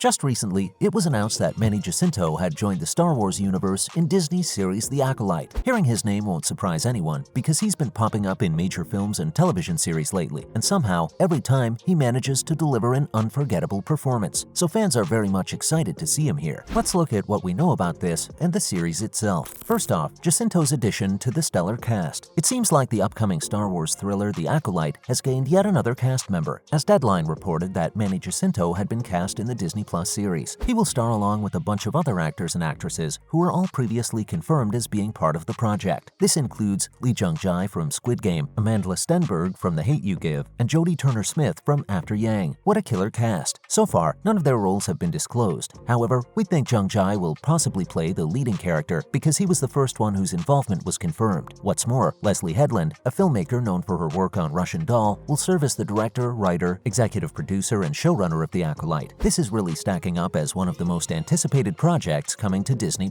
Just recently, it was announced that Manny Jacinto had joined the Star Wars universe in Disney's series The Acolyte. Hearing his name won't surprise anyone because he's been popping up in major films and television series lately, and somehow, every time, he manages to deliver an unforgettable performance. So fans are very much excited to see him here. Let's look at what we know about this and the series itself. First off, Jacinto's addition to the stellar cast. It seems like the upcoming Star Wars thriller The Acolyte has gained yet another cast member, as Deadline reported that Manny Jacinto had been cast in the Disney Plus series. He will star along with a bunch of other actors and actresses who were all previously confirmed as being part of the project. This includes Lee Jung-Jae from Squid Game, Amandla Sternberg from The Hate U Give, and Jodie Turner-Smith from After Yang. What a killer cast. So far, none of their roles have been disclosed. However, we think Jung-Jae will possibly play the leading character because he was the first one whose involvement was confirmed. What's more, Leslie Headland, a filmmaker known for her work on Russian Doll, will serve as the director, writer, executive producer, and showrunner of The Acolyte. This is really stacking up as one of the most anticipated projects coming to Disney+.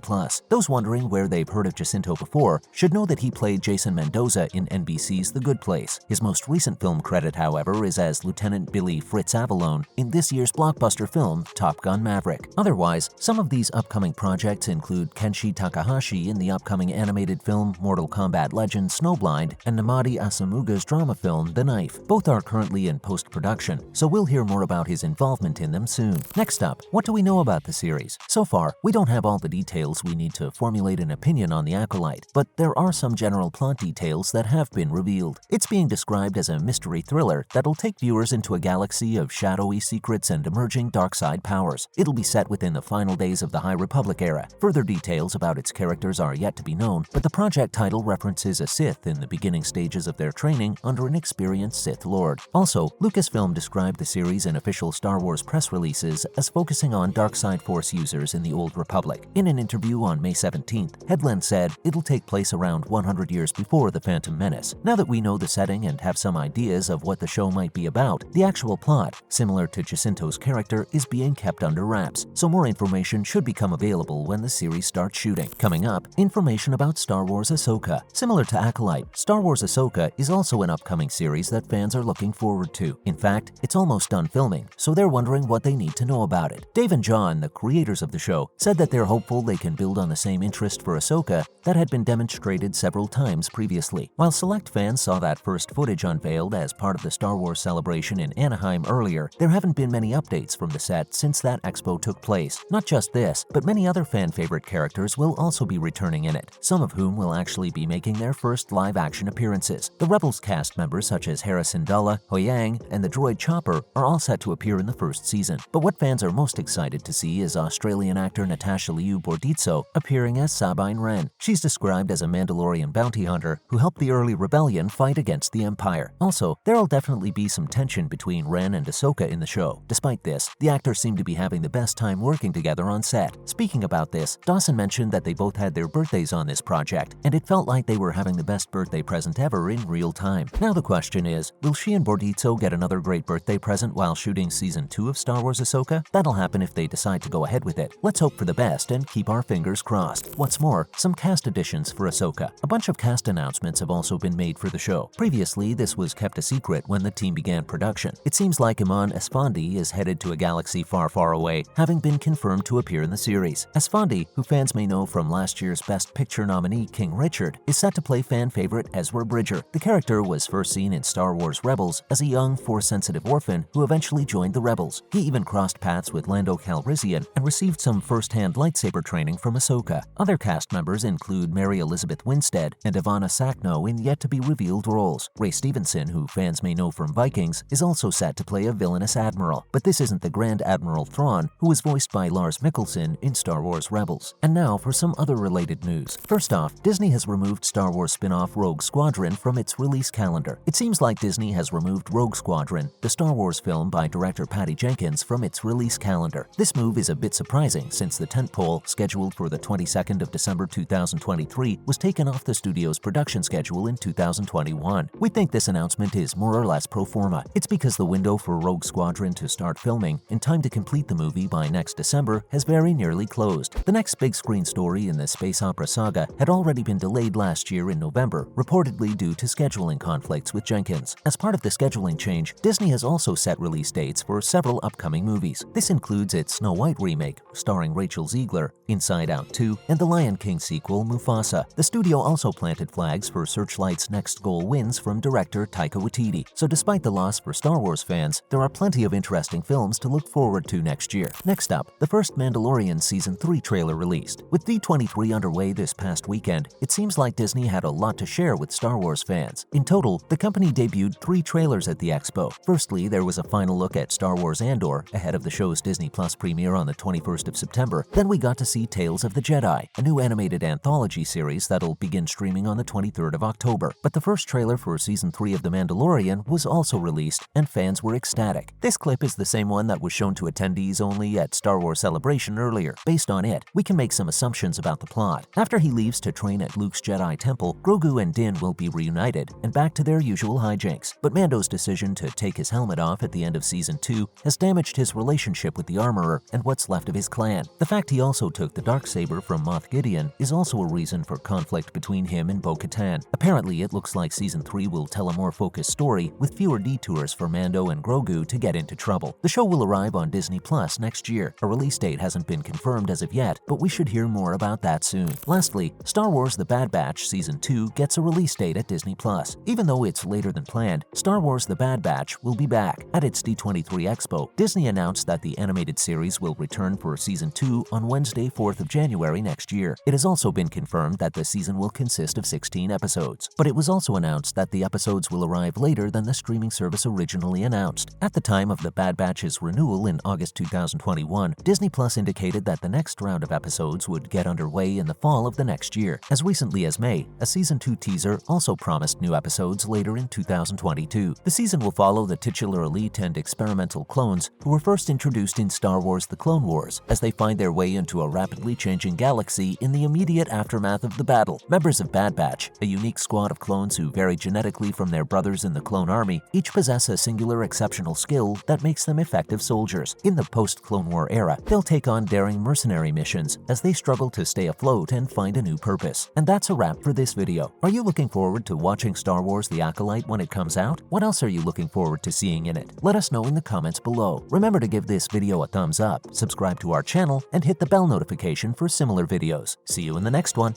Those wondering where they've heard of Jacinto before should know that he played Jason Mendoza in NBC's The Good Place. His most recent film credit, however, is as Lieutenant Billy Fritz Avalone in this year's blockbuster film Top Gun Maverick. Otherwise, some of these upcoming projects include Kenshi Takahashi in the upcoming animated film Mortal Kombat Legend Snowblind and Namadi Asamuga's drama film The Knife. Both are currently in post-production, so we'll hear more about his involvement in them soon. Next up, what do we know about the series? So far, we don't have all the details we need to formulate an opinion on The Acolyte, but there are some general plot details that have been revealed. It's being described as a mystery thriller that'll take viewers into a galaxy of shadowy secrets and emerging dark side powers. It'll be set within the final days of the High Republic era. Further details about its characters are yet to be known, but the project title references a Sith in the beginning stages of their training under an experienced Sith Lord. Also, Lucasfilm described the series in official Star Wars press releases as focusing on dark side Force users in the Old Republic. In an interview on May 17th, Headland said it'll take place around 100 years before The Phantom Menace. Now that we know the setting and have some ideas of what the show might be about, the actual plot, similar to Jacinto's character, is being kept under wraps, so more information should become available when the series starts shooting. Coming up, information about Star Wars Ahsoka. Similar to Acolyte, Star Wars Ahsoka is also an upcoming series that fans are looking forward to. In fact, it's almost done filming, so they're wondering what they need to know about it. Dave and John, the creators of the show, said that they're hopeful they can build on the same interest for Ahsoka that had been demonstrated several times previously. While select fans saw that first footage unveiled as part of the Star Wars celebration in Anaheim earlier, there haven't been many updates from the set since that expo took place. Not just this, but many other fan-favorite characters will also be returning in it, some of whom will actually be making their first live-action appearances. The Rebels cast members such as Hera Syndulla, Huyang, and the droid Chopper are all set to appear in the first season. But what fans are most excited to see is Australian actor Natasha Liu Bordizzo appearing as Sabine Wren. She's described as a Mandalorian bounty hunter who helped the early rebellion fight against the Empire. Also, there'll definitely be some tension between Wren and Ahsoka in the show. Despite this, the actors seem to be having the best time working together on set. Speaking about this, Dawson mentioned that they both had their birthdays on this project, and it felt like they were having the best birthday present ever in real time. Now the question is, will she and Bordizzo get another great birthday present while shooting Season 2 of Star Wars Ahsoka? That'll happen if they decide to go ahead with it. Let's hope for the best and keep our fingers crossed. What's more, some cast additions for Ahsoka. A bunch of cast announcements have also been made for the show. Previously, this was kept a secret when the team began production. It seems like Iman Esfandi is headed to a galaxy far, far away, having been confirmed to appear in the series. Esfandi, who fans may know from last year's Best Picture nominee King Richard, is set to play fan favorite Ezra Bridger. The character was first seen in Star Wars Rebels as a young, Force-sensitive orphan who eventually joined the Rebels. He even crossed paths with Lando Calrissian and received some first-hand lightsaber training from Ahsoka. Other cast members include Mary Elizabeth Winstead and Ivana Sakno in yet-to-be-revealed roles. Ray Stevenson, who fans may know from Vikings, is also set to play a villainous admiral, but this isn't the Grand Admiral Thrawn, who was voiced by Lars Mikkelsen in Star Wars Rebels. And now for some other related news. First off, Disney has removed Star Wars spin-off Rogue Squadron from its release calendar. It seems like Disney has removed Rogue Squadron, the Star Wars film by director Patty Jenkins, from its release calendar. This move is a bit surprising since the tentpole, scheduled for the 22nd of December 2023, was taken off the studio's production schedule in 2021. We think this announcement is more or less pro forma. It's because the window for Rogue Squadron to start filming in time to complete the movie by next December has very nearly closed. The next big screen story in the space opera saga had already been delayed last year in November, reportedly due to scheduling conflicts with Jenkins. As part of the scheduling change, Disney has also set release dates for several upcoming movies. This includes its Snow White remake, starring Rachel Ziegler, Inside Out 2, and the Lion King sequel, Mufasa. The studio also planted flags for Searchlight's next goal wins from director Taika Waititi. So despite the loss for Star Wars fans, there are plenty of interesting films to look forward to next year. Next up, the first Mandalorian Season 3 trailer released. With D23 underway this past weekend, it seems like Disney had a lot to share with Star Wars fans. In total, the company debuted 3 trailers at the expo. Firstly, there was a final look at Star Wars Andor, ahead of the show's Disney Plus premiere on the 21st of September. Then we got to see Tales of the Jedi, a new animated anthology series that'll begin streaming on the 23rd of October. But the first trailer for Season 3 of The Mandalorian was also released, and fans were ecstatic. This clip is the same one that was shown to attendees only at Star Wars Celebration earlier. Based on it, we can make some assumptions about the plot. After he leaves to train at Luke's Jedi Temple, Grogu and Din will be reunited and back to their usual hijinks. But Mando's decision to take his helmet off at the end of Season 2 has damaged his relationship with the Armorer and what's left of his clan. The fact he also took the Darksaber from Moff Gideon is also a reason for conflict between him and Bo-Katan. Apparently, it looks like Season 3 will tell a more focused story with fewer detours for Mando and Grogu to get into trouble. The show will arrive on Disney Plus next year. A release date hasn't been confirmed as of yet, but we should hear more about that soon. Lastly, Star Wars The Bad Batch Season 2 gets a release date at Disney Plus. Even though it's later than planned, Star Wars The Bad Batch will be back. At its D23 Expo, Disney announced that the animated series will return for Season 2 on Wednesday, 4th of January next year. It has also been confirmed that the season will consist of 16 episodes. But it was also announced that the episodes will arrive later than the streaming service originally announced. At the time of The Bad Batch's renewal in August 2021, Disney Plus indicated that the next round of episodes would get underway in the fall of the next year. As recently as May, a Season 2 teaser also promised new episodes later in 2022. The season will follow the titular elite and experimental clones who were first introduced in Star Wars The Clone Wars as they find their way into a rapidly changing galaxy in the immediate aftermath of the battle. Members of Bad Batch, a unique squad of clones who vary genetically from their brothers in the clone army, each possess a singular exceptional skill that makes them effective soldiers. In the post-Clone War era, they'll take on daring mercenary missions as they struggle to stay afloat and find a new purpose. And that's a wrap for this video. Are you looking forward to watching Star Wars The Acolyte when it comes out? What else are you looking forward to seeing in it? Let us know in the comments below. Remember to give this video a thumbs up, subscribe to our channel, and hit the bell notification for similar videos. See you in the next one.